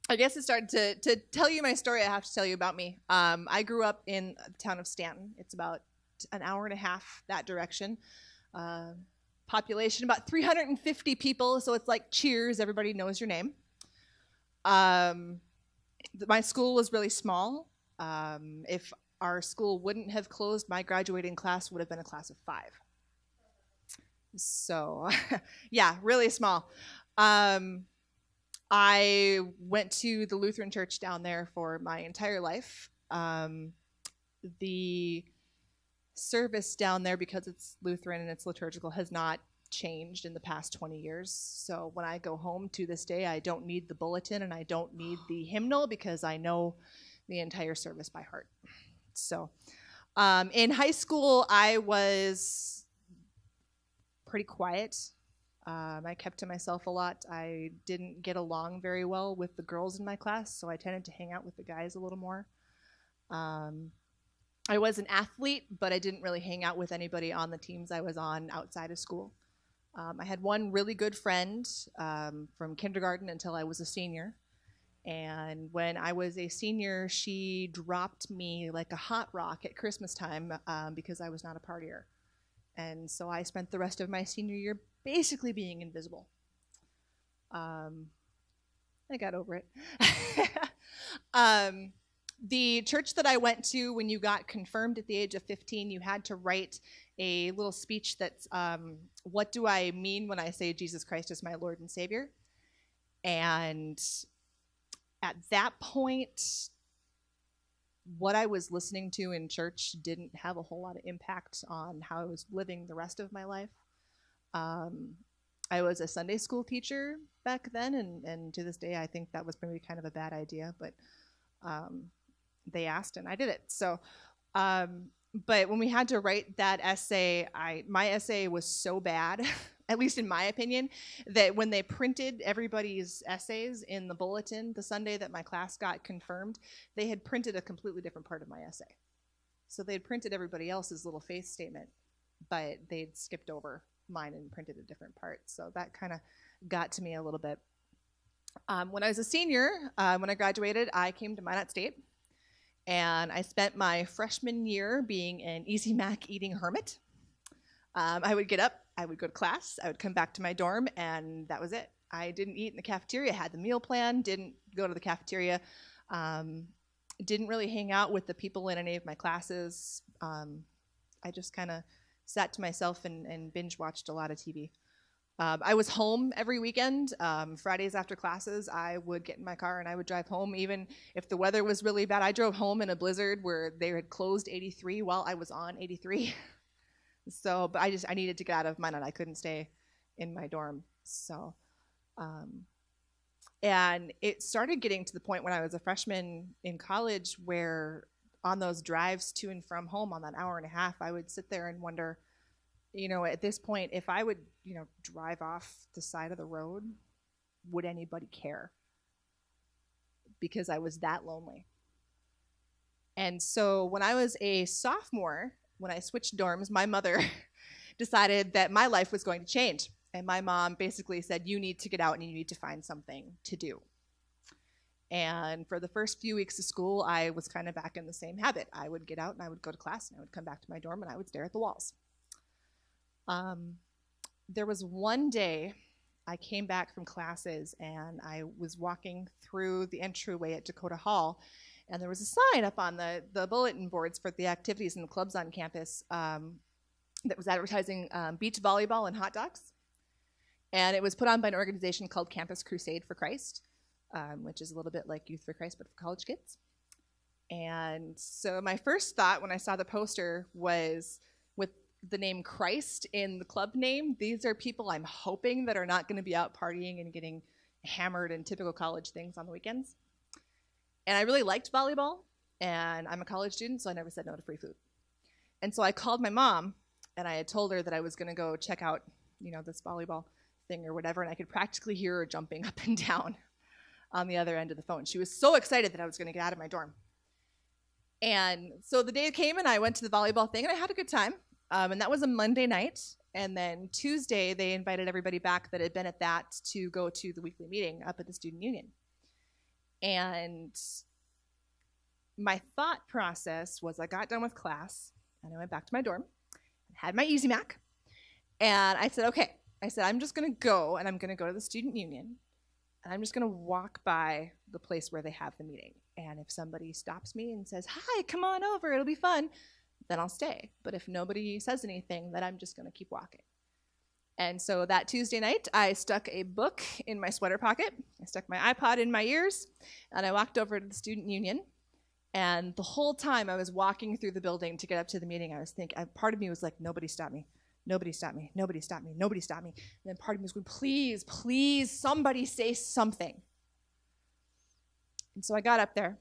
I guess it started to tell you my story. I have to tell you about me. I grew up in the town of Stanton. It's about an hour and a half that direction. Uh, Population about 350 people, so it's like Cheers. Everybody knows your name. Um, my school was really small. If our school wouldn't have closed, my graduating class would have been a class of 5. So, yeah, really small. Um, I went to the Lutheran church down there for my entire life. The service down there, because it's Lutheran and it's liturgical, has not changed in the past 20 years. So when I go home to this day, I don't need the bulletin and I don't need the hymnal because I know the entire service by heart. So in high school, I was pretty quiet. I kept to myself a lot. I didn't get along very well with the girls in my class, so I tended to hang out with the guys a little more. I was an athlete, but I didn't really hang out with anybody on the teams I was on outside of school. I had one really good friend from kindergarten until I was a senior. And when I was a senior, she dropped me like a hot rock at Christmas time because I was not a partier. And so I spent the rest of my senior year basically being invisible. I got over it. The church that I went to, when you got confirmed at the age of 15, you had to write a little speech that's, what do I mean when I say Jesus Christ is my Lord and Savior? And at that point, what I was listening to in church didn't have a whole lot of impact on how I was living the rest of my life. I was a Sunday school teacher back then, and to this day, I think that was maybe kind of a bad idea, but they asked and I did it. So, but when we had to write that essay, my essay was so bad, at least in my opinion, that when they printed everybody's essays in the bulletin the Sunday that my class got confirmed, they had printed a completely different part of my essay. So they had printed everybody else's little faith statement, but they'd skipped over mine and printed a different part. So that kind of got to me a little bit. When I was a senior, when I graduated, I came to Minot State. And I spent my freshman year being an Easy Mac eating hermit. I would get up, I would go to class, I would come back to my dorm, and that was it. I didn't eat in the cafeteria, had the meal plan, didn't go to the cafeteria, didn't really hang out with the people in any of my classes. I just kind of sat to myself and binge watched a lot of TV. I was home every weekend. Fridays after classes, I would get in my car and I would drive home. Even if the weather was really bad, I drove home in a blizzard where they had closed 83 while I was on 83. So, but I needed to get out of Minot. I couldn't stay in my dorm. So, and it started getting to the point when I was a freshman in college where on those drives to and from home on that hour and a half, I would sit there and wonder, at this point, if I would, drive off the side of the road, would anybody care? Because I was that lonely. And so when I was a sophomore, when I switched dorms, my mother decided that my life was going to change. And my mom basically said, you need to get out and you need to find something to do. And for the first few weeks of school, I was kind of back in the same habit. I would get out and I would go to class and I would come back to my dorm and I would stare at the walls. There was one day I came back from classes and I was walking through the entryway at Dakota Hall, and there was a sign up on the bulletin boards for the activities and the clubs on campus that was advertising beach volleyball and hot dogs. And it was put on by an organization called Campus Crusade for Christ, which is a little bit like Youth for Christ, but for college kids. And so my first thought when I saw the poster was, with the name Christ in the club name, these are people I'm hoping that are not going to be out partying and getting hammered in typical college things on the weekends. And I really liked volleyball, and I'm a college student, so I never said no to free food. And so I called my mom, and I had told her that I was going to go check out, this volleyball thing or whatever, and I could practically hear her jumping up and down on the other end of the phone. She was so excited that I was going to get out of my dorm. And so the day came, and I went to the volleyball thing, and I had a good time. And that was a Monday night. And then Tuesday, they invited everybody back that had been at that to go to the weekly meeting up at the Student Union. And my thought process was I got done with class and I went back to my dorm, had my Easy Mac, and I said, okay, I'm just going to go and I'm going to go to the student union and I'm just going to walk by the place where they have the meeting. And if somebody stops me and says, hi, come on over, it'll be fun, then I'll stay. But if nobody says anything, then I'm just going to keep walking. And so that Tuesday night, I stuck a book in my sweater pocket, I stuck my iPod in my ears, and I walked over to the student union. And the whole time I was walking through the building to get up to the meeting, I was thinking, part of me was like, nobody stop me. Nobody stop me. Nobody stop me. Nobody stop me. And then part of me was going, please, please, somebody say something. And so I got up there,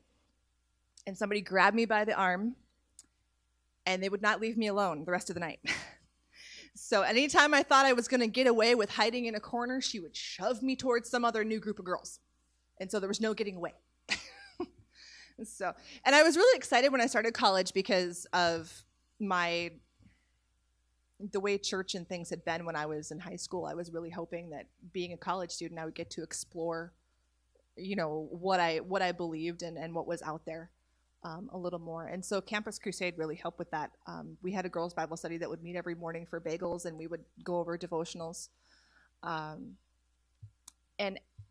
and somebody grabbed me by the arm, and they would not leave me alone the rest of the night. So anytime I thought I was going to get away with hiding in a corner, she would shove me towards some other new group of girls. And so there was no getting away. And I was really excited when I started college because of the way church and things had been when I was in high school. I was really hoping that being a college student, I would get to explore, what I believed and what was out there. A little more. And so Campus Crusade really helped with that. We had a girls' Bible study that would meet every morning for bagels, and we would go over devotionals. And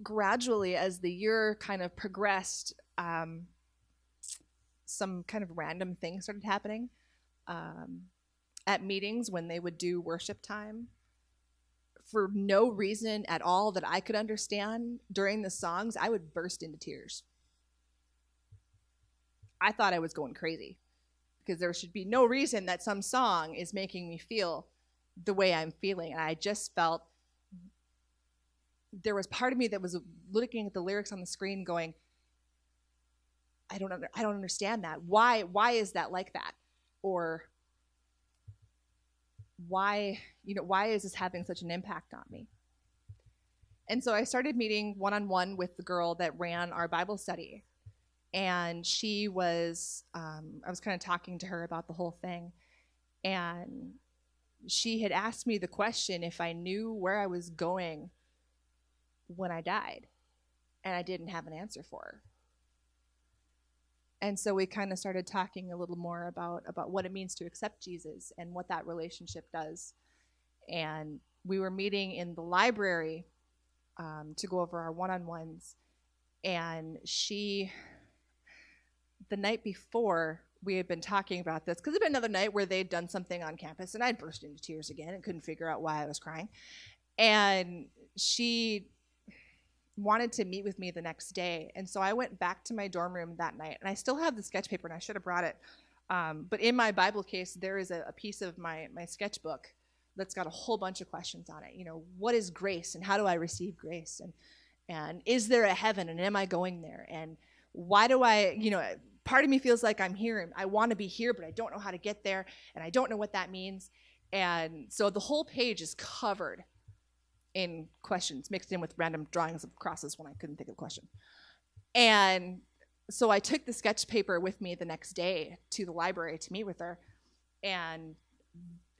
gradually, as the year kind of progressed, some kind of random things started happening. At meetings when they would do worship time, for no reason at all that I could understand, during the songs, I would burst into tears. I thought I was going crazy because there should be no reason that some song is making me feel the way I'm feeling. And I just felt there was part of me that was looking at the lyrics on the screen going, I don't understand that. Why is that like that? Or why is this having such an impact on me? And so I started meeting one-on-one with the girl that ran our Bible study. And she was, I was kind of talking to her about the whole thing. And she had asked me the question if I knew where I was going when I died. And I didn't have an answer for her. And so we kind of started talking a little more about what it means to accept Jesus and what that relationship does. And we were meeting in the library to go over our one-on-ones. And the night before, we had been talking about this, because it had been another night where they'd done something on campus, and I'd burst into tears again and couldn't figure out why I was crying. And she wanted to meet with me the next day. And so I went back to my dorm room that night, and I still have the sketch paper, and I should have brought it. But in my Bible case, there is a piece of my sketchbook that's got a whole bunch of questions on it. What is grace, and how do I receive grace? And is there a heaven, and am I going there? And why do I, part of me feels like I'm here and I want to be here, but I don't know how to get there, and I don't know what that means. And so the whole page is covered in questions mixed in with random drawings of crosses when I couldn't think of a question. And so I took the sketch paper with me the next day to the library to meet with her, and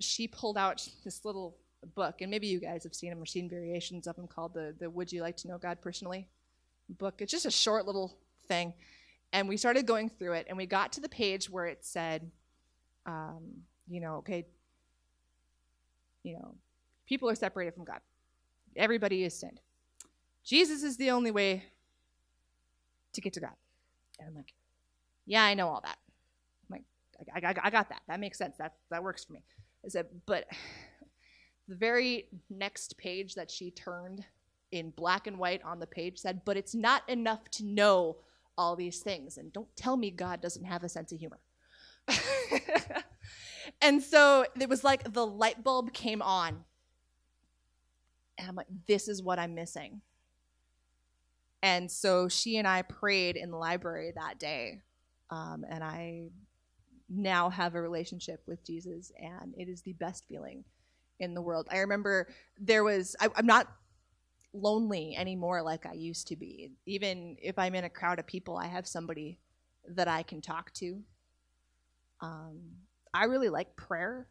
she pulled out this little book, and maybe you guys have seen them or seen variations of them, called the Would You Like to Know God Personally book. It's just a short little thing. And we started going through it, and we got to the page where it said, people are separated from God. Everybody is sinned. Jesus is the only way to get to God. And I'm like, yeah, I know all that. I'm like, I got that. That makes sense. That works for me. I said, but the very next page that she turned in black and white on the page said, but it's not enough to know all these things. And don't tell me God doesn't have a sense of humor. And so it was like the light bulb came on. And I'm like, this is what I'm missing. And so she and I prayed in the library that day. And I now have a relationship with Jesus, and it is the best feeling in the world. I remember I'm not lonely anymore like I used to be. Even if I'm in a crowd of people, I have somebody that I can talk to. I really like prayer.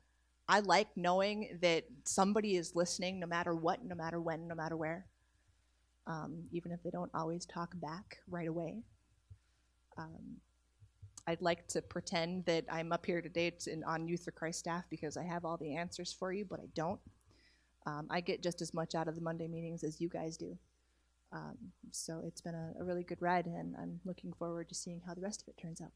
I like knowing that somebody is listening no matter what, no matter when, no matter where, even if they don't always talk back right away. I'd like to pretend that I'm up here today on Youth for Christ staff because I have all the answers for you, but I don't. I get just as much out of the Monday meetings as you guys do. So it's been a really good ride, and I'm looking forward to seeing how the rest of it turns out.